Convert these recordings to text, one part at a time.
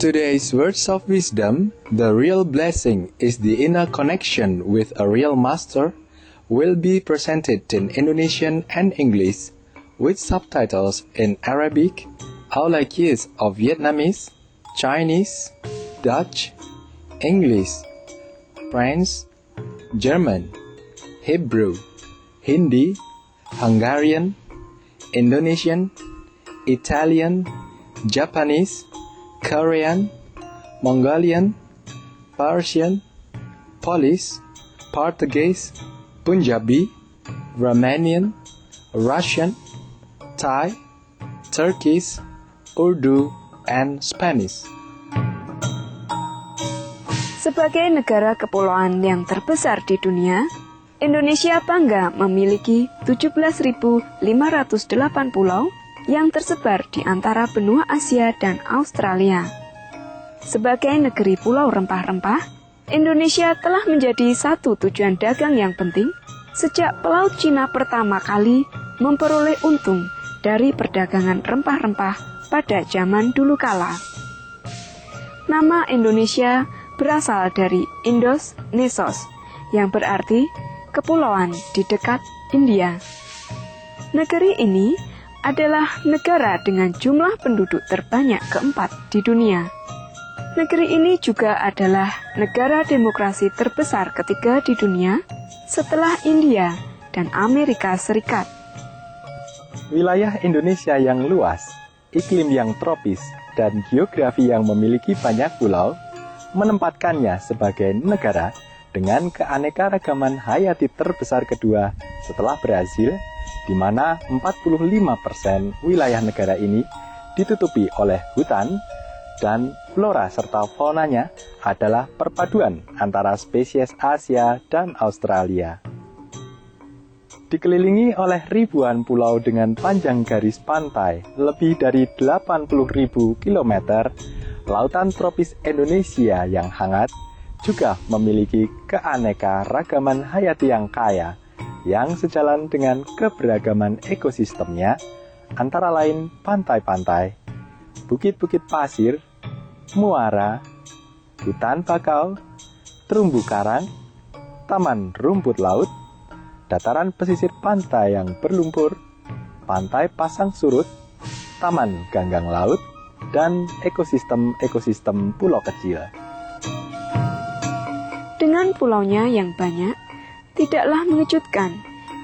Today's words of wisdom, the real blessing is the inner connection with a real master, will be presented in Indonesian and English, with subtitles in Arabic, Aulakis of Vietnamese, Chinese, Dutch, English, French, German, Hebrew, Hindi, Hungarian, Indonesian, Italian, Japanese, Korean, Mongolian, Persian, Polish, Portuguese, Punjabi, Romanian, Russian, Thai, Turkish, Urdu, and Spanish. Sebagai negara kepulauan yang terbesar di dunia, Indonesia bangga memiliki 17.508 pulau yang tersebar di antara benua Asia dan Australia. Sebagai negeri pulau rempah-rempah, Indonesia telah menjadi satu tujuan dagang yang penting sejak pelaut Cina pertama kali memperoleh untung dari perdagangan rempah-rempah pada zaman dulu kala. Nama Indonesia berasal dari Indos Nesos, yang berarti kepulauan di dekat India. Negeri ini adalah negara dengan jumlah penduduk terbanyak keempat di dunia. Negeri ini juga adalah negara demokrasi terbesar ketiga di dunia setelah India dan Amerika Serikat. Wilayah Indonesia yang luas, iklim yang tropis, dan geografi yang memiliki banyak pulau menempatkannya sebagai negara dengan keanekaragaman hayati terbesar kedua setelah Brasil, di mana 45% wilayah negara ini ditutupi oleh hutan dan flora serta faunanya adalah perpaduan antara spesies Asia dan Australia. Dikelilingi oleh ribuan pulau dengan panjang garis pantai lebih dari 80.000 km, lautan tropis Indonesia yang hangat juga memiliki keanekaragaman hayati yang kaya, yang sejalan dengan keberagaman ekosistemnya, antara lain pantai-pantai, bukit-bukit pasir, muara, hutan bakau, terumbu karang, taman rumput laut, dataran pesisir pantai yang berlumpur, pantai pasang surut, taman ganggang laut, dan ekosistem pulau kecil. Dengan pulaunya yang banyak, tidaklah mengejutkan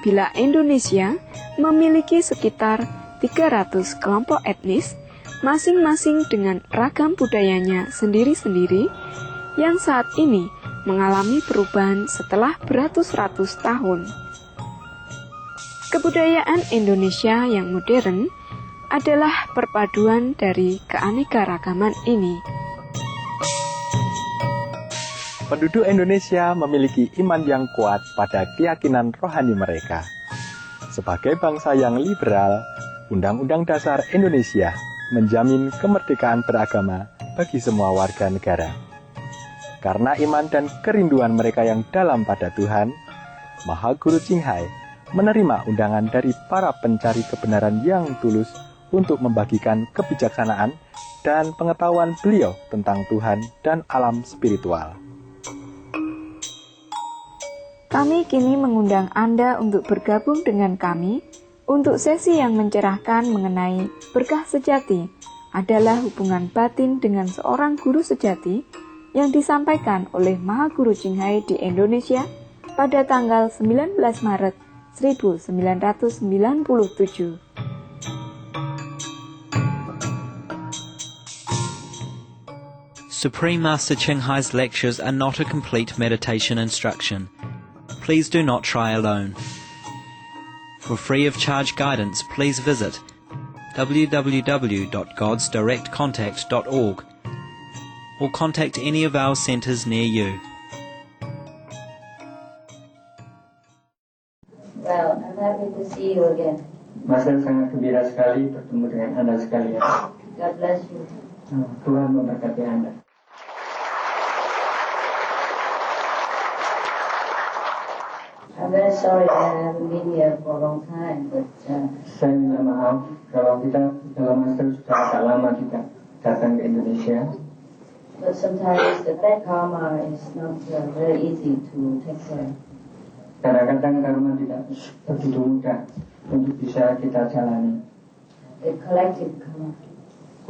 bila Indonesia memiliki sekitar 300 kelompok etnis, masing-masing dengan ragam budayanya sendiri-sendiri, yang saat ini mengalami perubahan setelah beratus-ratus tahun. Kebudayaan Indonesia yang modern adalah perpaduan dari keanekaragaman ini. Penduduk Indonesia memiliki iman yang kuat pada keyakinan rohani mereka. Sebagai bangsa yang liberal, Undang-Undang Dasar Indonesia menjamin kemerdekaan beragama bagi semua warga negara. Karena iman dan kerinduan mereka yang dalam pada Tuhan, Maha Guru Qinghai menerima undangan dari para pencari kebenaran yang tulus untuk membagikan kebijaksanaan dan pengetahuan beliau tentang Tuhan dan alam spiritual. Kami kini mengundang Anda untuk bergabung dengan kami untuk sesi yang mencerahkan mengenai berkah sejati adalah hubungan batin dengan seorang guru sejati yang disampaikan oleh Maha Guru Qinghai di Indonesia pada tanggal 19 Maret 1997. Supreme Master Qinghai's lectures are not a complete meditation instruction. Please do not try alone. For free of charge guidance, please visit www.godsdirectcontact.org or contact any of our centers near you. Well, I'm happy to see you again. Masa sangat gembira sekali bertemu dengan Anda sekalian. God bless you. Tuhan memberkati Anda. I'm very sorry that I haven't been here for a long time, but Saya minta maaf kalau kita dalam Master sudah agak lama kita datang ke Indonesia. But sometimes the bad karma is not very easy to take care. Kadang-kadang karma tidak begitu mudah untuk bisa kita jalani. The collective karma.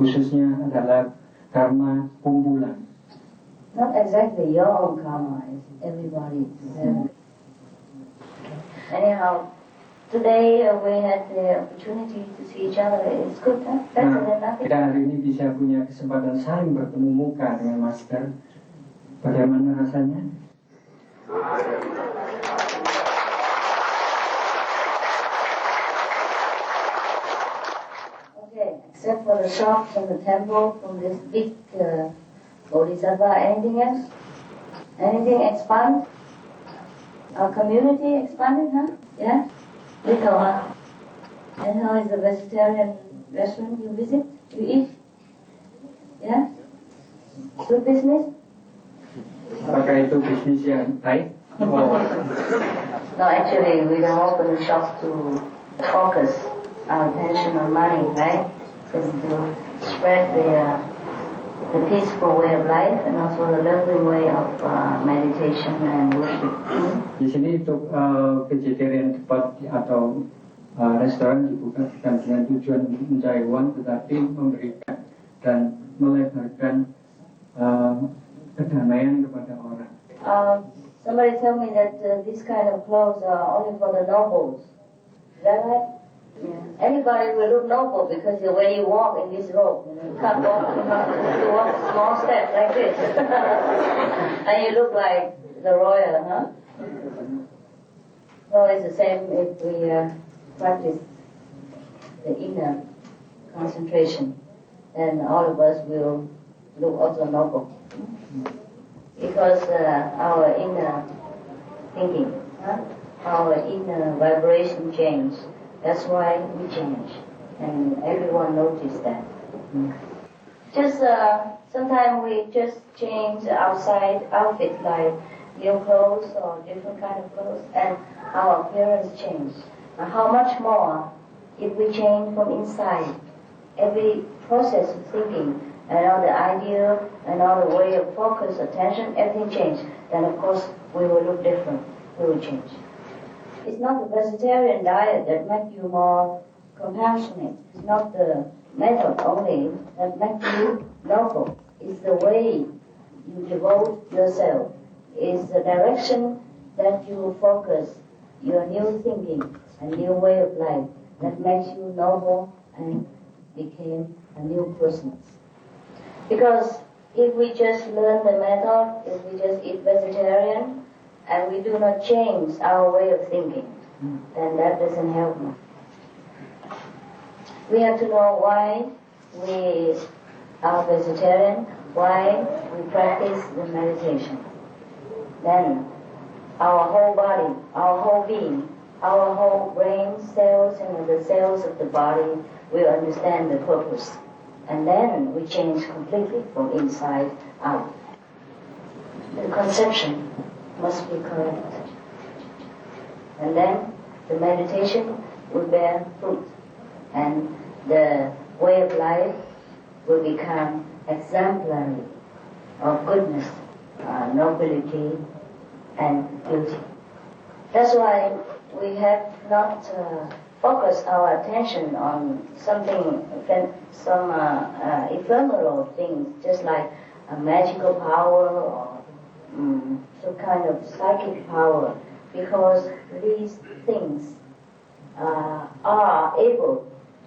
Khususnya adalah karma kumpulan. Not exactly your own karma, it's everybody. Anyhow, today we had the opportunity to see each other. It's good, huh? Better than nothing. Kita hari ini bisa punya kesempatan saling bertemu muka dengan masker. Bagaimana rasanya? Okay, except for the shops and the temple from this big Bodhisattva, anything else? Anything expand? Our community expanded, huh? Yeah? Little, huh? And how is the vegetarian restaurant you visit? You eat? Yeah? Good business? Apakah itu bisnis yang baik? No, actually, we don't open the shop to focus our attention on money, right? It's to spread the peaceful way of life and also the lovely way of meditation and worship. Di sini untuk vegetarian tempat atau restoran dibuka bukan dengan tujuan untuk mencari uang, tetapi memberikan dan melebarkan kedamaian kepada orang. Somebody told me that this kind of clothes are only for the nobles. Is that right? Yeah. Anybody will look noble because the way you walk in this robe, you can't walk, you have to walk a small step like this. And you look like the royal, huh? So it's the same if we practice the inner concentration, then all of us will look also noble. Because our inner thinking, our inner vibration change. That's why we change, and everyone noticed that. Just sometimes we just change outside outfit, like new clothes or different kind of clothes, and our appearance change. How much more if we change from inside? Every process of thinking and all the idea and all the way of focus, attention, everything change. Then of course we will look different. We will change. It's not the vegetarian diet that makes you more compassionate. It's not the method only that makes you noble. It's the way you devote yourself. It's the direction that you focus your new thinking and new way of life that makes you noble and became a new person. Because if we just learn the method, if we just eat vegetarian, and we do not change our way of thinking, then that doesn't help me. We have to know why we are vegetarian, why we practice the meditation. Then our whole body, our whole being, our whole brain cells and the cells of the body will understand the purpose. And then we change completely from inside out. The conception must be correct. And then the meditation will bear fruit. And the way of life will become exemplary of goodness, nobility, and beauty. That's why we have not focused our attention on something, some ephemeral things, just like a magical power or some kind of psychic power, because these things are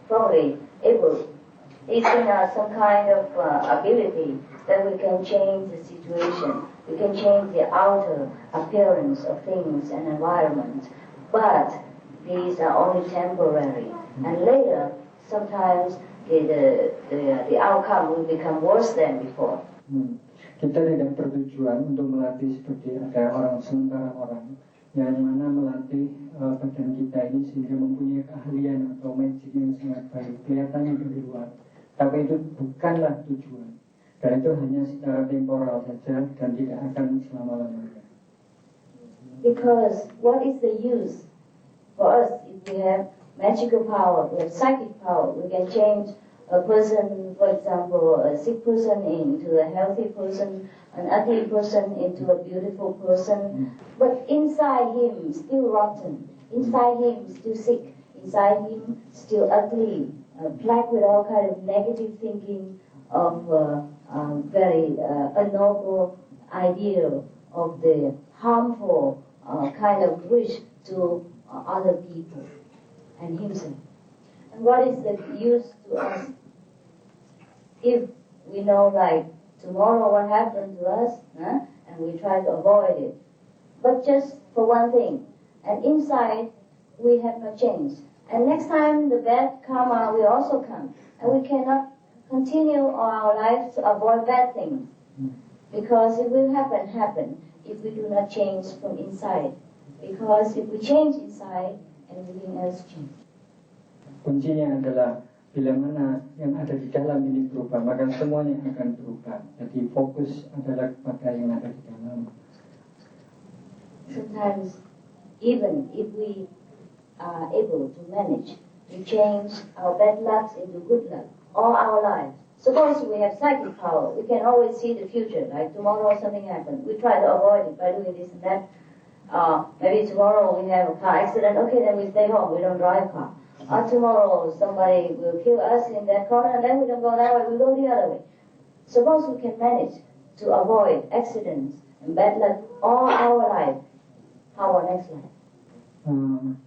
probably able, it's in some kind of ability that we can change the situation, we can change the outer appearance of things and environment, but these are only temporary, and later sometimes the outcome will become worse than before. Kita tidak bertujuan untuk melatih seperti ada orang sementara orang yang mana melatih badan kita ini sehingga mempunyai keahlian atau magic yang sangat baik kelihatannya dari luar. Tapi itu bukanlah tujuan. Dan itu hanya secara temporal saja dan tidak akan selama-lamanya. Because what is the use for us if we have magical power, we have psychic power, we can change a person, for example, a sick person into a healthy person, an ugly person into a beautiful person, but inside him still rotten, inside him still sick, inside him still ugly, plagued with all kind of negative thinking, of very unnoble ideal of the harmful kind of wish to other people and himself. And what is the use to us if we know, like, tomorrow what happened to us, and we try to avoid it? But just for one thing, and inside we have not changed. And next time the bad karma will also come, and we cannot continue our lives to avoid bad things, because it will happen if we do not change from inside. Because if we change inside, everything else change. Kuncinya adalah bila mana yang ada di dalam ini berubah, maka semuanya akan berubah. Jadi fokus adalah kepada yang ada di dalam. Sometimes, even if we are able to manage to change our bad luck into good luck all our lives, suppose we have psychic power, we can always see the future, like tomorrow something happens. We try to avoid it by doing this and that. Maybe tomorrow we have a car accident, okay, then we stay home, we don't drive a car. Tomorrow somebody will kill us in that corner, and then we don't go that way, we go the other way. Suppose we can manage to avoid accidents and bad luck all our life, our next life.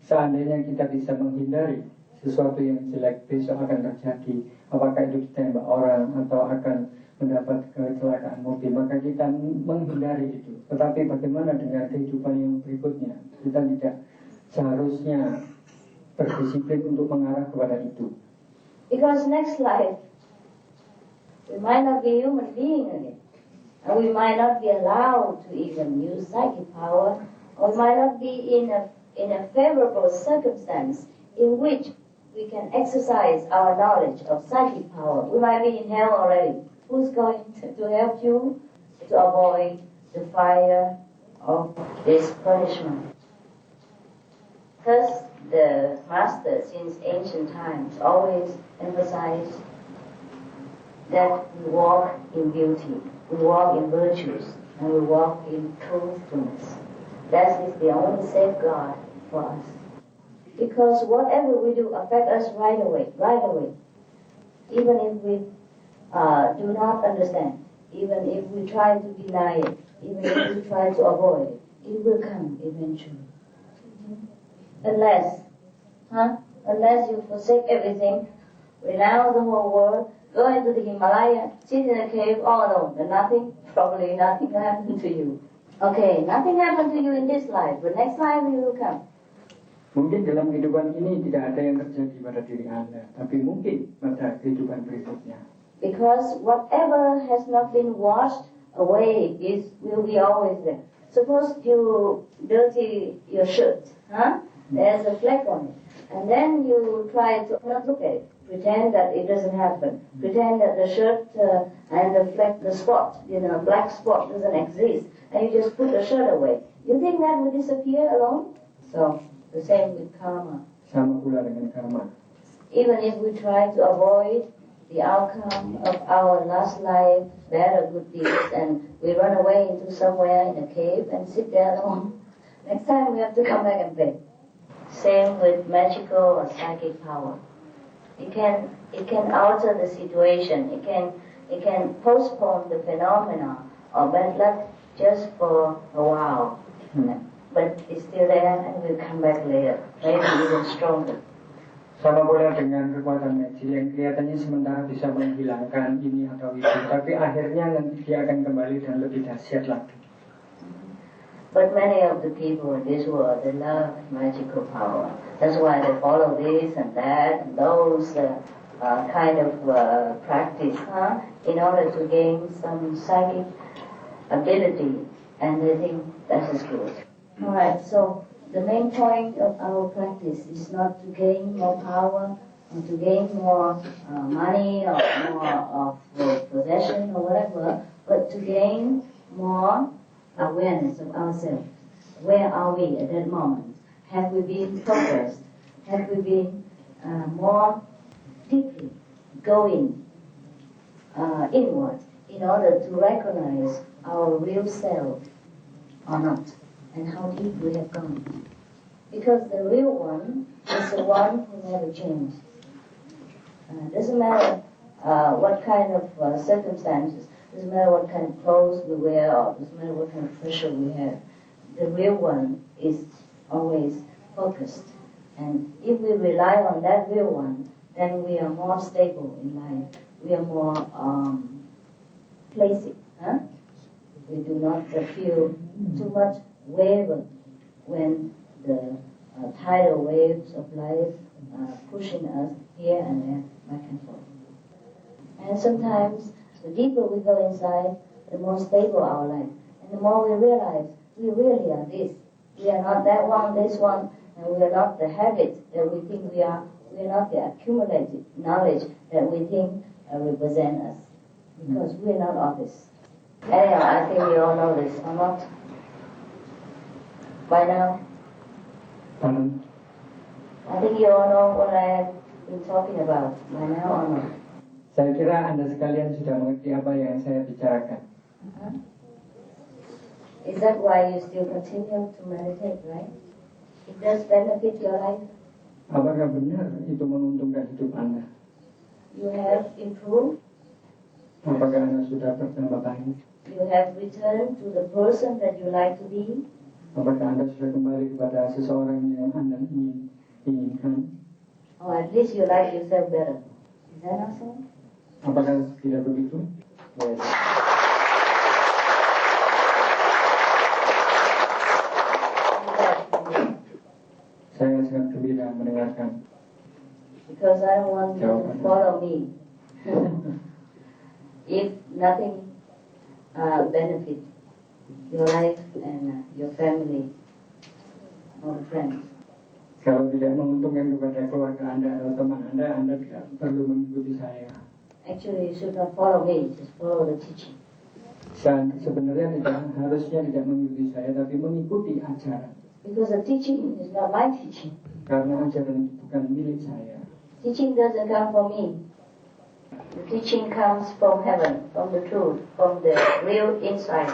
Seandainya kita bisa menghindari sesuatu yang jelek besok akan terjadi, apakah itu ditembak orang atau akan mendapat kecelakaan mobil, maka kita menghindari itu. Tetapi bagaimana dengan kehidupan yang berikutnya? Kita tidak seharusnya berdisiplin untuk mengarah kepada itu. Because next life, we might not be human being again, and we might not be allowed to even use psychic power, or we might not be in a favorable circumstance in which we can exercise our knowledge of psychic power. We might be in hell already. Who's going to help you to avoid the fire of this punishment? Thus, the Master, since ancient times, always emphasized that we walk in beauty, we walk in virtues, and we walk in truthfulness. That is the only safeguard for us. Because whatever we do affects us right away. Even if we do not understand, even if we try to deny it, even if we try to avoid it, it will come eventually. Unless you forsake everything, renounce the whole world, go into the Himalaya, sit in a cave all alone, and probably nothing will happen to you. Okay, nothing happened to you in this life, but next life you will come. Mungkin dalam kehidupan ini tidak ada yang terjadi pada diri Anda, tapi mungkin pada kehidupan berikutnya. Because whatever has not been washed away will be always there. Suppose you dirty your shirt, there's a fleck on it, and then you try to not look at it, pretend that it doesn't happen, pretend that the shirt and the fleck, the spot, black spot doesn't exist, and you just put the shirt away. You think that will disappear alone? So, the same with karma. Sama pula dengan karma. Even if we try to avoid the outcome of our last life, bad or good deeds, and we run away into somewhere in a cave and sit there alone, next time we have to come back and pay. Same with magical or psychic power. It can alter the situation. It can postpone the phenomena of bad luck just for a while. But it's still there and will come back later, maybe even stronger. Sama pula dengan kekuatan magic yang kelihatannya sementara bisa menghilangkan ini atau itu, tapi akhirnya nanti dia akan kembali dan lebih dahsyat lagi. But many of the people in this world, they love magical power. That's why they follow this and that and those kind of practice, in order to gain some psychic ability, and they think that is good. Alright, so the main point of our practice is not to gain more power, or to gain more money, or more of possession or whatever, but to gain more awareness of ourselves. Where are we at that moment? Have we been progressed? Have we been more deeply going inward in order to recognize our real self or not, and how deep we have gone. Because the real one is the one who never changed. Doesn't matter what kind of circumstances, doesn't matter what kind of clothes we wear, or doesn't matter what kind of pressure we have. The real one is always focused. And if we rely on that real one, then we are more stable in life. We are more placid. Huh? We do not feel too much waver when the tidal waves of life pushing us here and there, back and forth. And sometimes, the deeper we go inside, the more stable our life. And the more we realize, we really are this. We are not that one, this one, and we are not the habit that we think we are. We are not the accumulated knowledge that we think represent us. Because we are not all this. Anyhow, I think you all know this, or not? By now? I think you all know what I have been talking about by now or not? Saya kira Anda sekalian sudah mengerti apa yang saya bicarakan. Is that why you still continue to meditate, right? It does benefit your life. Apakah benar itu menguntungkan hidup Anda? You have improved. Apakah Anda sudah bertambah baik? You have returned to the person that you like to be. Apakah Anda sudah kembali kepada seseorang yang Anda inginkan? Or at least you like yourself better. Is that not so? Apakah tidak begitu? Yes. Saya sangat gembira mendengarkan. Because I don't want you to follow me. If nothing benefit your life and your family or friends. Kalau tidak menguntungkan kepada keluarga Anda atau teman Anda tidak perlu mengikuti saya. Actually, you should not follow me, just follow the teaching. Sebenarnya harusnya tidak mengikuti saya, tapi mengikuti ajaran. Because the teaching is not my teaching. Karena ajaran itu bukan milik saya. Teaching doesn't come from me. The teaching comes from heaven, from the truth, from the real inside.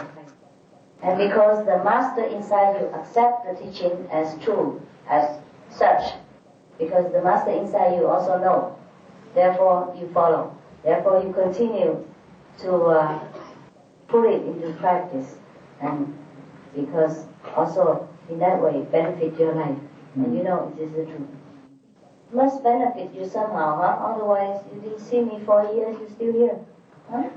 And because the master inside you accepts the teaching as true, as such, because the master inside you also know, therefore you follow. Therefore you continue to put it into practice, and because also in that way benefit your life, and you know it is the truth. Must benefit you somehow, huh? Otherwise you didn't see me for years, you're still here, huh?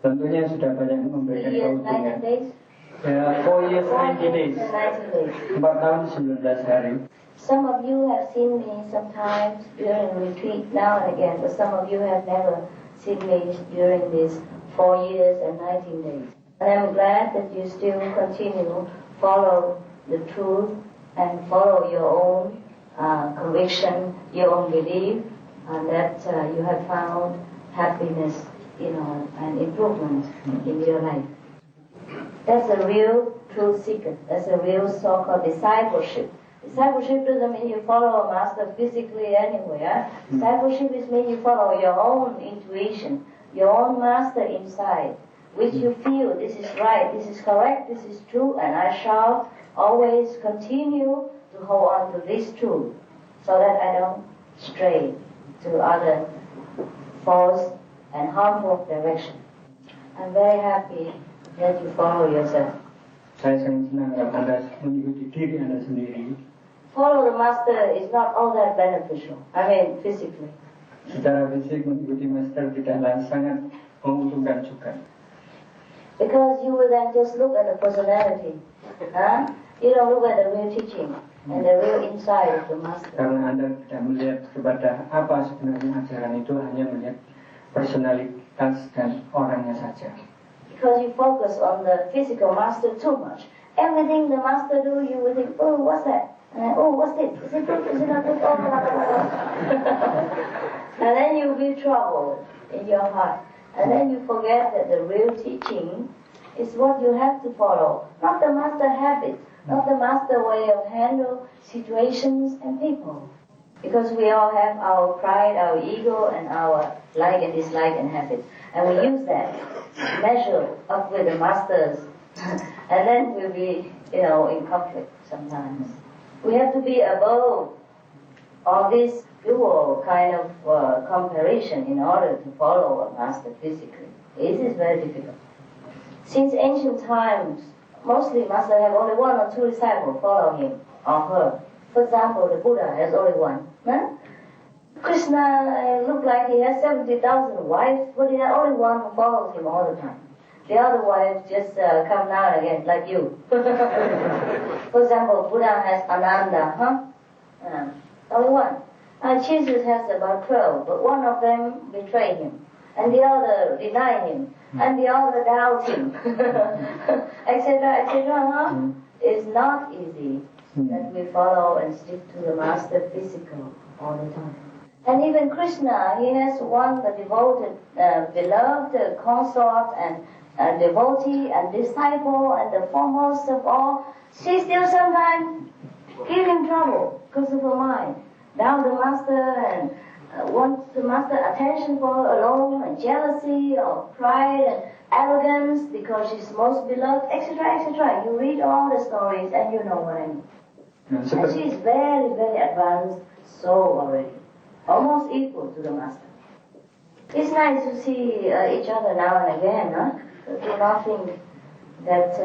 Tentunya sudah banyak 3 memberikan years, keuntungan. 19 days. 4 years, 90 days. 19 days. 4 tahun 19 hari. Some of you have seen me sometimes during retreat now and again, but some of you have never seen me during these 4 years and 19 days. And I'm glad that you still continue follow the truth and follow your own conviction, your own belief, and that you have found happiness, and improvement in your life. That's a real truth seeker. That's a real so-called discipleship. Discipleship doesn't mean you follow a master physically anywhere. Discipleship is mean you follow your own intuition, your own master inside, which you feel this is right, this is correct, this is true, and I shall always continue to hold on to this truth so that I don't stray to other false and harmful direction. I'm very happy that you follow yourself. Saya sangat senang kalau Anda mengikuti diri Anda sendiri. Follow the master is not all that beneficial. I mean, physically. Secara fisik mengikuti master tidaklah sangat menguntungkan juga. Because you will then just look at the personality. Huh? You don't look at the real teaching and the real inside of the master. Karena Anda tidak melihat kepada apa sebenarnya ajaran itu, hanya melihat personalitas dan orangnya saja. Because you focus on the physical master too much. Everything the master do, you will think, oh, what's that? And then, oh, what's this? Is it good? Is it not good? Oh, blah, blah, blah. And then you'll be troubled in your heart. And then you forget that the real teaching is what you have to follow. Not the master habits, not the master way of handle situations and people. Because we all have our pride, our ego, and our like and dislike and habit. And we use that to measure up with the masters. And then we'll be, in conflict sometimes. We have to be above all this dual kind of comparison in order to follow a master physically. It is very difficult. Since ancient times, mostly master have only one or two disciples follow him or her. For example, the Buddha has only one. Huh? Krishna looked like he has 70,000 wives, but he had only one who follows him all the time. The other wives just come now and again, like you. For example, Buddha has Ananda, only one. Jesus has about 12, but one of them betrayed him, and the other denied him, and the other doubted him, etc., etc. It's not easy that we follow and stick to the master physical all the time. And even Krishna, he has one the devoted, beloved consort and devotee and disciple and the foremost of all. She still sometimes give him trouble because of her mind. Doubt the master and wants the master attention for her alone, and jealousy or pride and arrogance because she's most beloved, etc., etc. You read all the stories and you know what I mean. And she's very, very advanced soul already, almost equal to the master. It's nice to see each other now and again, huh? Do not think that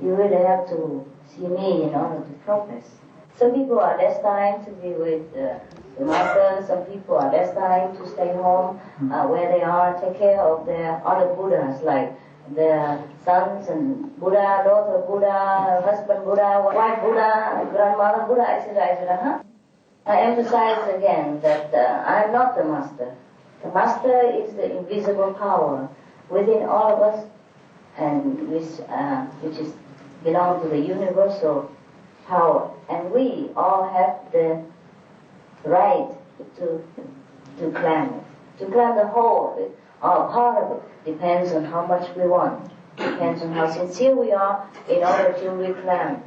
you really have to see me in order to progress. Some people are destined to be with the master, some people are destined to stay home where they are, take care of their other Buddhas, like their sons and Buddha, daughter Buddha, husband Buddha, wife Buddha, grandmother Buddha, etc., etc. Huh? I emphasize again that I am not the master. The master is the invisible power within all of us, and which is belong to the universal power. And we all have the right to claim it. To claim the whole of it, or part of it, depends on how much we want. Depends on how sincere we are in order to reclaim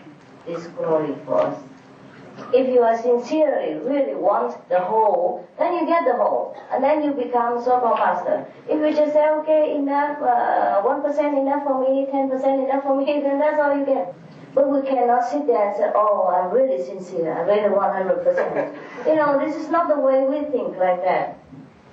this glory for us. If you are sincerely really want the whole, then you get the whole, and then you become so-called master. If you just say, okay, enough, 1% enough for me, 10% enough for me, then that's all you get. But we cannot sit there and say, oh, I'm really sincere, I really 100%. This is not the way we think like that.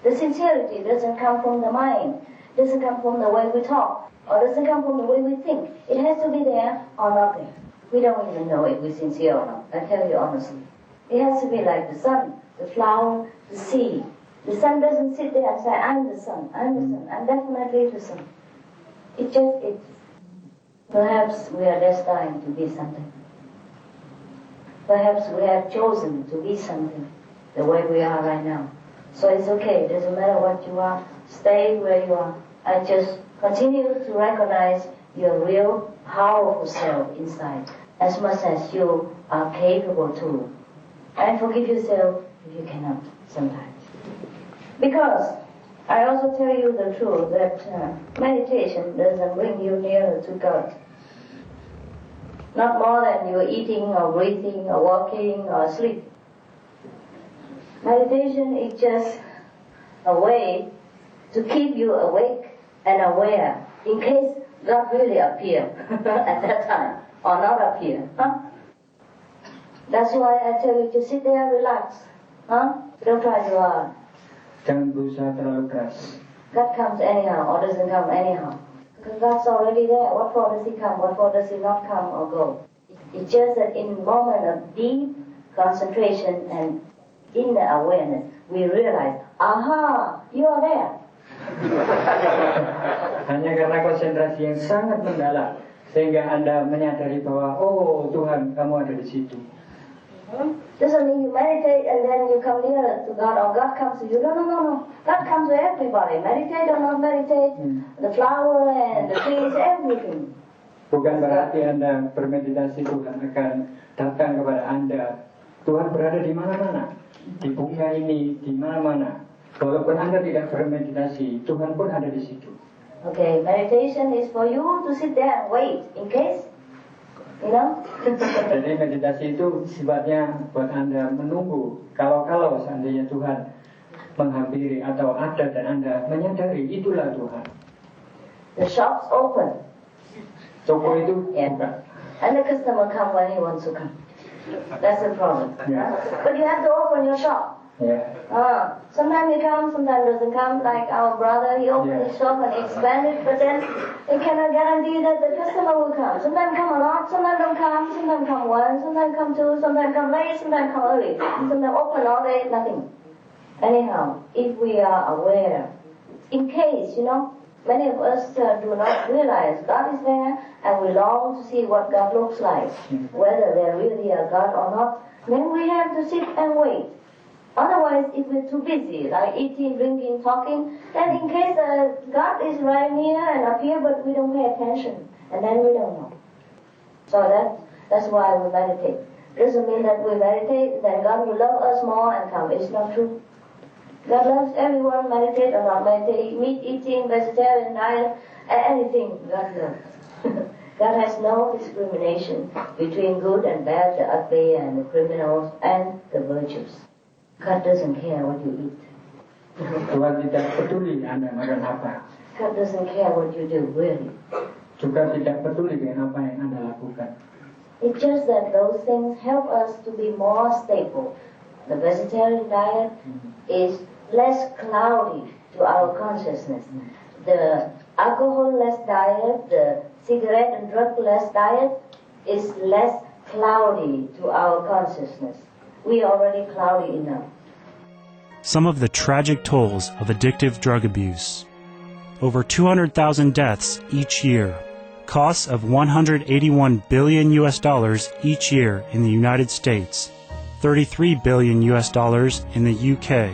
The sincerity doesn't come from the mind, doesn't come from the way we talk, or doesn't come from the way we think. It has to be there or not there. We don't even know if we're sincere or not, I tell you honestly. It has to be like the sun, the flower, the sea. The sun doesn't sit there and say, I'm the sun, I'm the sun, I'm definitely the sun. It just is. Perhaps we are destined to be something. Perhaps we have chosen to be something the way we are right now. So it's okay, it doesn't matter what you are, stay where you are, and just continue to recognize your real powerful self inside, as much as you are capable to. And forgive yourself if you cannot sometimes. Because I also tell you the truth that meditation doesn't bring you nearer to God. Not more than you're eating or breathing or walking or sleeping. Meditation is just a way to keep you awake and aware in case God really appear at that time or not appear. Huh? That's why I tell you to sit there, relax. Huh? Don't try too hard. Jangan berusaha terlalu keras. God comes anyhow or doesn't come anyhow. Because God's already there. What for does He come? What for does He not come or go? It's just that in a moment of deep concentration and inner awareness, we realize, aha, you are there. Hanya karena konsentrasi yang sangat mendalam sehingga Anda menyadari bahwa oh Tuhan, kamu ada di situ. Doesn't mean you meditate and then you come nearer to God or God comes to you. No. God comes to everybody. Meditate or not meditate, the flower and the trees, everything. Bukan berarti Anda bermeditasi Tuhan akan datang kepada Anda. Tuhan berada di mana-mana, di bumi ini, di mana-mana. Walaupun Anda tidak bermeditasi, Tuhan pun ada di situ. Okay, meditation is for you to sit there and wait in case You know? Jadi meditasi itu sifatnya buat Anda menunggu. Kalau seandainya Tuhan menghampiri atau ada dan Anda menyadari itulah Tuhan. The shop's open. Toko itu Yeah. buka. And the customer come when he wants to come. That's the problem. Yeah. But you have to open your shop. Ya. Sometimes he comes, sometimes doesn't come. Like our brother, he opened his shop and expanded, but then he cannot guarantee that the customer will come. Sometimes come a lot, sometimes don't come, sometimes come once, sometimes come two, sometimes come late, sometimes come early. Sometimes open all day, nothing. Anyhow, if we are aware, in case, many of us do not realize God is there and we long to see what God looks like, whether there really a God or not, then we have to sit and wait. Otherwise, if we're too busy, like eating, drinking, talking, then in case God is right near and up here, but we don't pay attention, and then we don't know. So that's why we meditate. Doesn't mean that we meditate, then God will love us more and come. It's not true. God loves everyone, meditate or not meditate, meat eating, vegetarian diet, anything God loves. God has no discrimination between good and bad, the ugly and the criminals and the virtuous. God doesn't care what you eat. Tuhan tidak peduli Anda makan apa. God doesn't care what you do, really. Juga tidak peduli dengan apa yang Anda lakukan. It's just that those things help us to be more stable. The vegetarian diet is less cloudy to our consciousness. The alcohol-less diet, the cigarette and drug-less diet is less cloudy to our consciousness. We are already cloudy enough. Some of the tragic tolls of addictive drug abuse. Over 200,000 deaths each year. Costs of $181 billion each year in the United States. $33 billion in the UK.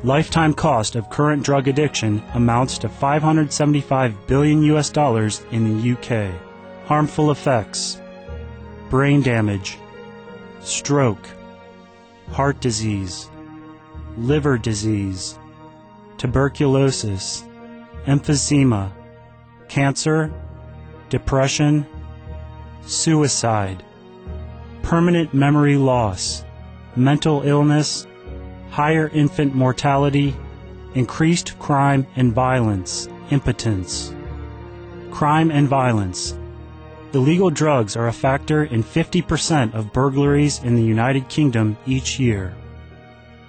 Lifetime cost of current drug addiction amounts to $575 billion in the UK. Harmful effects. Brain damage. Stroke. Heart disease, liver disease, tuberculosis, emphysema, cancer, depression, suicide, permanent memory loss, mental illness, higher infant mortality, increased crime and violence, impotence. Crime and violence. Illegal drugs are a factor in 50% of burglaries in the United Kingdom each year.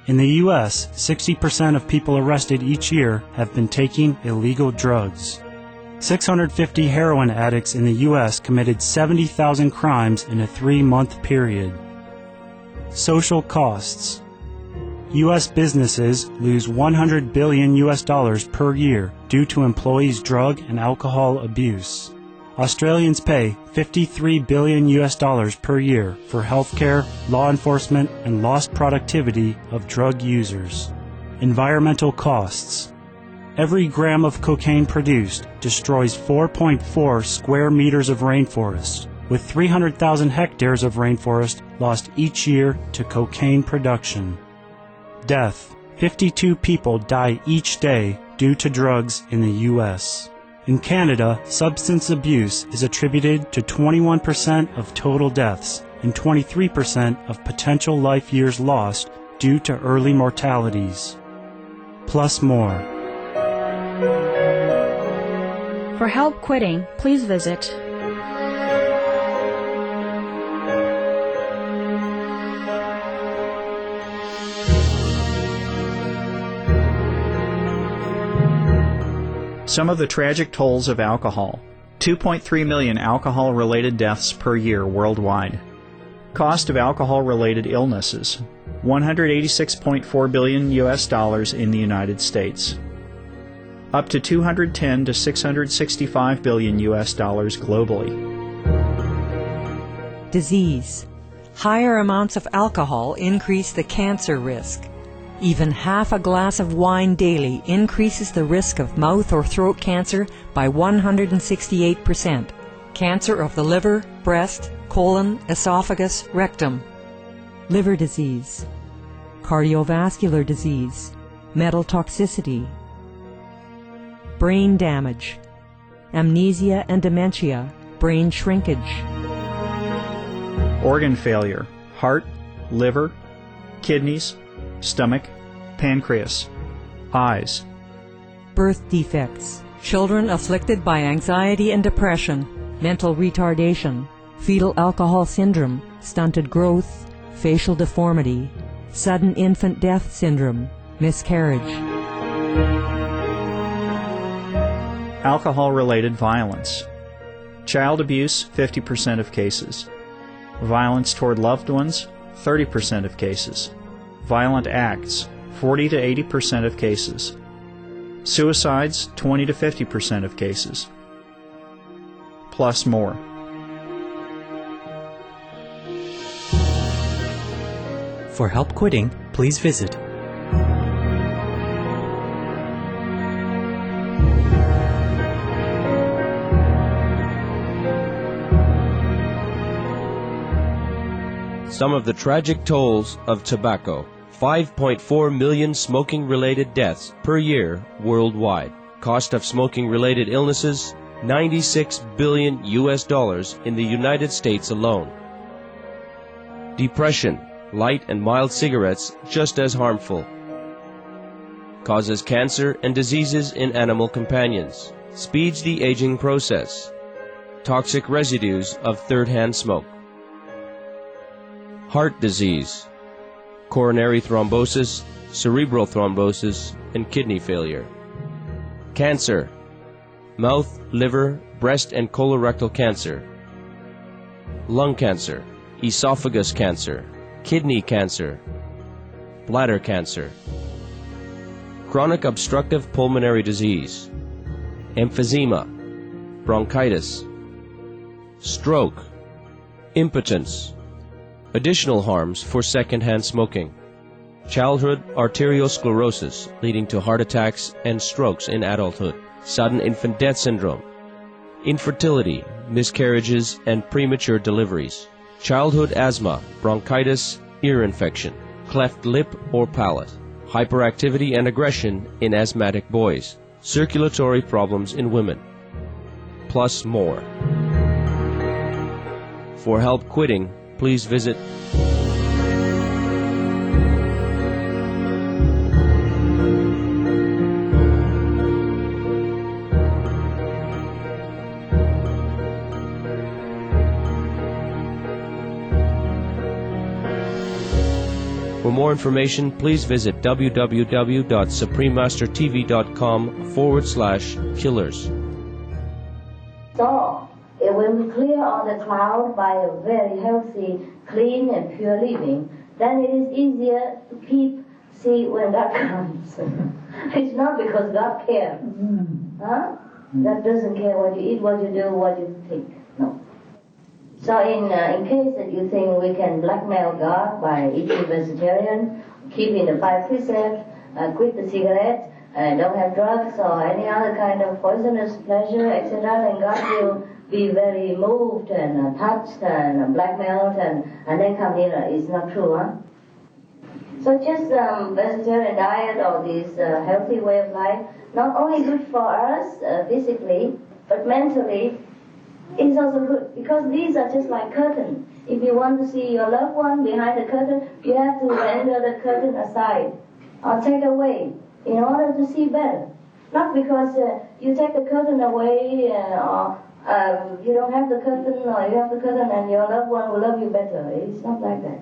In the U.S., 60% of people arrested each year have been taking illegal drugs. 650 heroin addicts in the U.S. committed 70,000 crimes in a 3-month period. Social costs. U.S. businesses lose $100 billion per year due to employees' drug and alcohol abuse. Australians pay $53 billion per year for healthcare, law enforcement, and lost productivity of drug users. Environmental costs. Every gram of cocaine produced destroys 4.4 square meters of rainforest, with 300,000 hectares of rainforest lost each year to cocaine production. Death. 52 people die each day due to drugs in the U.S. In Canada, substance abuse is attributed to 21% of total deaths and 23% of potential life years lost due to early mortalities. Plus more. For help quitting, please visit Some of the tragic tolls of alcohol. 2.3 million alcohol-related deaths per year worldwide. Cost of alcohol-related illnesses. $186.4 billion in the United States. Up to $210 to $665 billion globally. Disease. Higher amounts of alcohol increase the cancer risk. Even half a glass of wine daily increases the risk of mouth or throat cancer by 168%. Cancer of the liver, breast, colon, esophagus, rectum. Liver disease. Cardiovascular disease. Metal toxicity. Brain damage. Amnesia and dementia. Brain shrinkage. organ failure, heart, liver, kidneys, stomach, pancreas, eyes. Birth defects, children afflicted by anxiety and depression, mental retardation, fetal alcohol syndrome, stunted growth, facial deformity, sudden infant death syndrome, miscarriage. Alcohol-related violence. Child abuse, 50% of cases. Violence toward loved ones, 30% of cases. Violent acts, 40 to 80% of cases. Suicides, 20 to 50% of cases. Plus more. For help quitting, please visit some of the tragic tolls of tobacco. 5.4 million smoking-related deaths per year worldwide. Cost of smoking-related illnesses, $96 billion in the United States alone. Depression, light and mild cigarettes just as harmful. Causes cancer and diseases in animal companions. Speeds the aging process. Toxic residues of third-hand smoke. Heart disease, coronary thrombosis, cerebral thrombosis, and kidney failure. Cancer, mouth, liver, breast and colorectal cancer. Lung cancer, esophagus cancer, kidney cancer, bladder cancer. Chronic obstructive pulmonary disease, emphysema, bronchitis, stroke, impotence. Additional harms for secondhand smoking. Childhood arteriosclerosis leading to heart attacks and strokes in adulthood. Sudden infant death syndrome. Infertility, miscarriages, and premature deliveries. Childhood asthma, bronchitis, ear infection, cleft lip or palate. Hyperactivity and aggression in asthmatic boys. Circulatory problems in women. Plus more. For help quitting, please visit For more information, please visit www.suprememastertv.com/killers. So, when we clear all the cloud by a very healthy, clean, and pure living, then it is easier to see when God comes. It's not because God cares. Huh? God doesn't care what you eat, what you do, what you think. No. So in case that you think we can blackmail God by eating vegetarian, keeping the 5 precepts, quit the cigarette, don't have drugs or any other kind of poisonous pleasure, etc., then God will be very moved and touched and blackmailed and then come in. It's not true, huh? So just vegetarian diet or this healthy way of life, not only good for us physically, but mentally, it's also good, because these are just like curtains. If you want to see your loved one behind the curtain, you have to render the curtain aside or take away in order to see better. Not because you take the curtain away or you don't have the curtain, or you have the curtain and your loved one will love you better. It's not like that.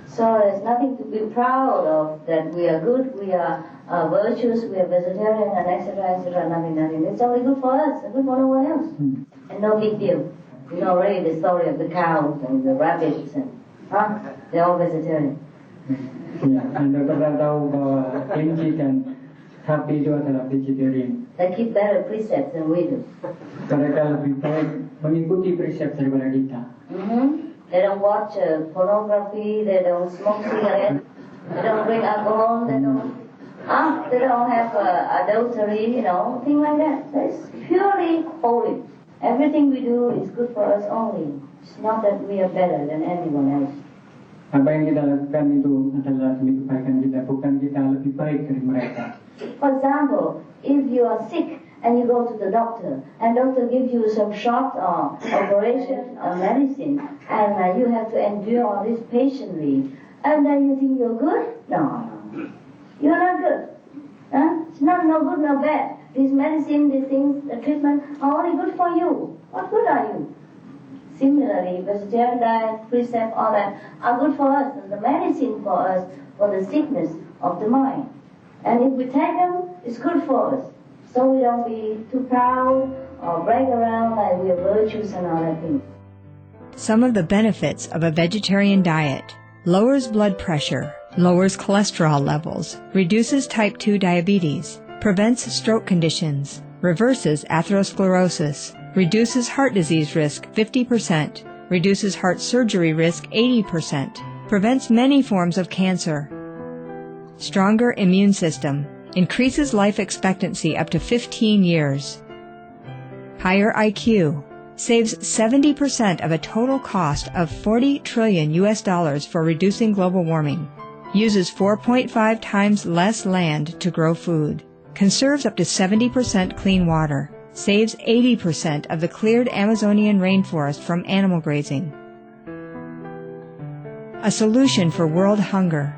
So there's nothing to be proud of that we are good, we are virtuous, we are vegetarian, and etc., etc., nothing. It's only good for us and good for no one else. And no big deal. You know already the story of the cows and the rabbits, and they're all vegetarian. Ya, Anda pernah tahu bahwa kelinci dan sapi itu adalah vegetarian. They keep better precepts than we do. Mereka lebih baik mengikuti prinsip daripada kita. They don't watch pornography, they don't smoke cigarettes, they don't drink alcohol, they don't have adultery, things like that. So it's purely holy. Everything we do is good for us only. It's not that we are better than anyone else. Apa yang kita lakukan itu adalah demi kebaikan kita, bukan kita lebih baik dari mereka. For example, if you are sick and you go to the doctor, and doctor gives you some shot or operation or medicine, and you have to endure all this patiently, and then you think you're good? No, you're not good. It's not no good, no bad. This medicine, these things, the treatment are only good for you. What good are you? Similarly, vegetarian diet, precept, all that are good for us, and the medicine for us, for the sickness of the mind. And if we take them, it's good for us. So we don't be too proud or brag around like we are virtues and all that thing. Some of the benefits of a vegetarian diet: lowers blood pressure, lowers cholesterol levels, reduces type 2 diabetes, prevents stroke conditions, reverses atherosclerosis, reduces heart disease risk 50%, reduces heart surgery risk 80%, prevents many forms of cancer. Stronger immune system, increases life expectancy up to 15 years. Higher IQ, saves 70% of a total cost of $40 trillion for reducing global warming, uses 4.5 times less land to grow food, conserves up to 70% clean water, saves 80% of the cleared Amazonian rainforest from animal grazing. A solution for world hunger.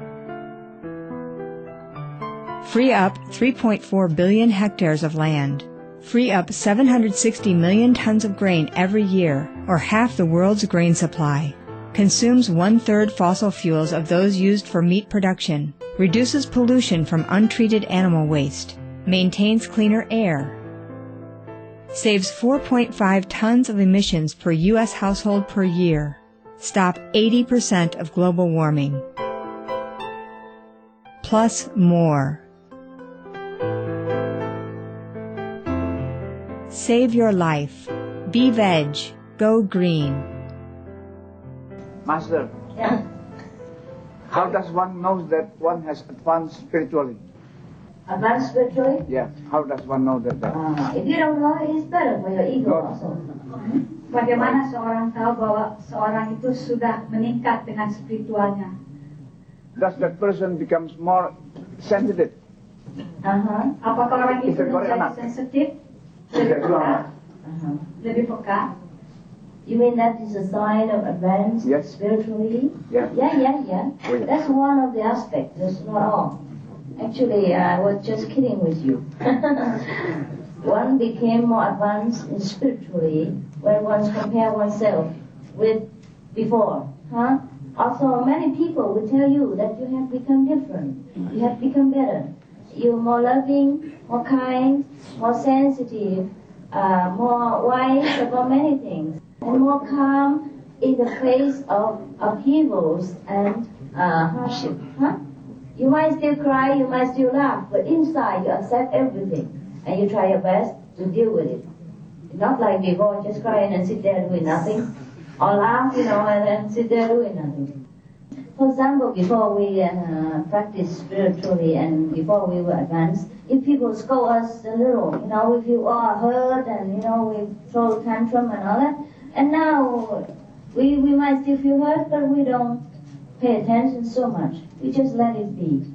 Free up 3.4 billion hectares of land. Free up 760 million tons of grain every year, or half the world's grain supply. Consumes 1/3 fossil fuels of those used for meat production. Reduces pollution from untreated animal waste. Maintains cleaner air. Saves 4.5 tons of emissions per U.S. household per year. Stop 80% of global warming. Plus more. Save your life. Be veg. Go green. Master, Yeah. how does one know that one has advanced spiritually? Advanced spiritually? Yeah, how does one know that? If you don't know, it's better for your ego also. Bagaimana seorang tahu bahwa seorang itu sudah meningkat dengan spiritualnya? Does that person becomes more sensitive? Apakah orang itu Is it very menjadi enough? sensitif, Is lebih that peka, wrong? lebih peka? You mean that is a sign of advance Yes. spiritually? Yeah. Yeah. Oh, yeah. That's one of the aspects. That's not all. Actually, I was just kidding with you. One became more advanced spiritually when one compare oneself with before. Also, many people will tell you that you have become different. You have become better. You're more loving, more kind, more sensitive, more wise about many things, and more calm in the face of upheavals and hardship. You might still cry, you might still laugh, but inside you accept everything, and you try your best to deal with it. Not like before, just cry and then sit there doing nothing, or laugh, and then sit there doing nothing. For example, before we practice spiritually and before we were advanced, if people scold us a little, we feel hurt and, we throw tantrum and all that. And now we might still feel hurt, but we don't pay attention so much. We just let it be.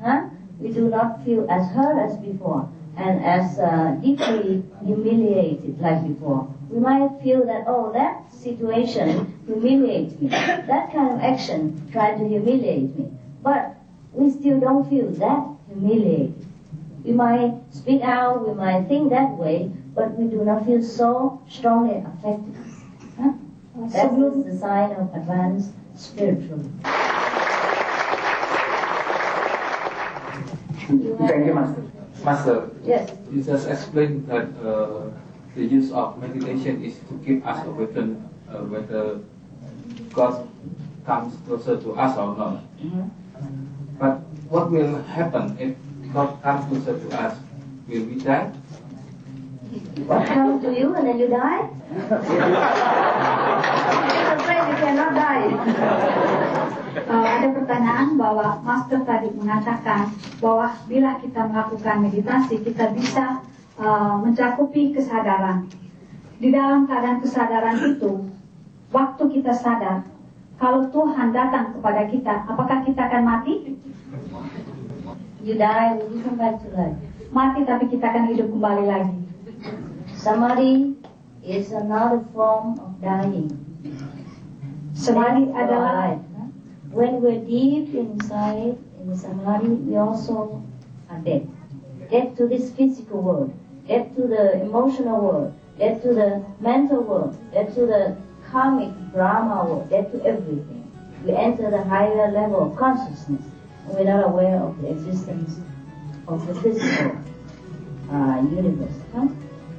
We do not feel as hurt as before and as deeply humiliated like before. We might feel that, that situation humiliates me. That kind of action tried to humiliate me. But we still don't feel that humiliated. We might speak out, we might think that way, but we do not feel so strongly affected. That is the sign of advanced spiritually. Thank you, Master. Master, yes. You just explained that the use of meditation is to keep us awakened whether God comes closer to us or not. But what will happen if God comes closer to us? Will we die? What comes to you and then you die? I'm afraid you cannot die. Ada pertanyaan bahwa Master tadi mengatakan bahwa bila kita melakukan meditasi, kita bisa mencakupi kesadaran. Di dalam keadaan kesadaran itu, waktu kita sadar, kalau Tuhan datang kepada kita, apakah kita akan mati? You die, you come back to life. Mati tapi kita akan hidup kembali lagi. Samadhi is another form of dying. Samadhi Death for adalah life. When we're deep inside in the samadhi, we also are dead. Dead to this physical world, dead to the emotional world, dead to the mental world, dead to the karmic Brahma world, dead to everything. We enter the higher level of consciousness, and we're not aware of the existence of the physical universe. Huh?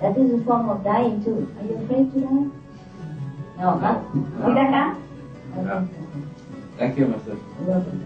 That is a form of dying too. Are you afraid to die? No, huh? Tidak kan? No. Thank you, Master. You're welcome.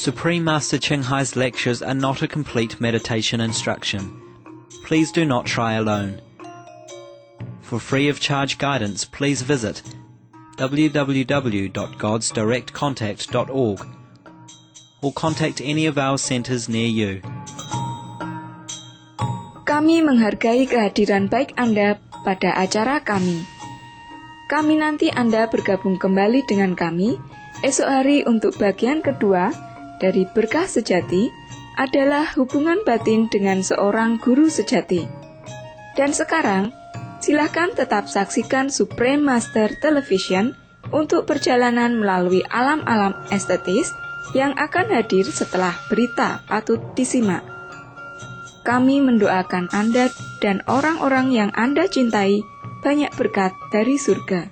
Supreme Master Ching Hai's lectures are not a complete meditation instruction. Please do not try alone. For free of charge guidance, please visit www.godsdirectcontact.org or contact any of our centers near you. Kami menghargai kehadiran baik Anda pada acara kami. Kami nanti Anda bergabung kembali dengan kami esok hari untuk bagian kedua dari Berkah Sejati adalah hubungan batin dengan seorang guru sejati. Dan sekarang, silakan tetap saksikan Supreme Master Television untuk perjalanan melalui alam-alam estetis yang akan hadir setelah berita patut disimak. Kami mendoakan Anda dan orang-orang yang Anda cintai banyak berkat dari surga.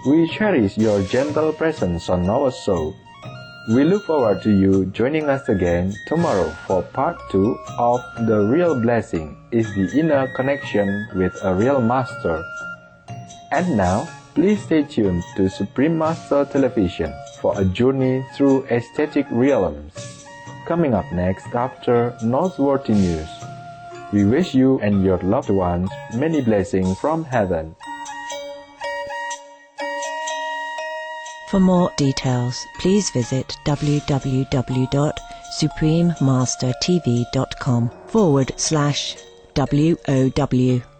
We cherish your gentle presence on our show. We look forward to you joining us again tomorrow for part 2 of The Real Blessing is the Inner Connection with a Real Master. And now, please stay tuned to Supreme Master Television for a journey through aesthetic realms. Coming up next after Noteworthy News. We wish you and your loved ones many blessings from heaven. For more details, please visit www.suprememastertv.com/WOW.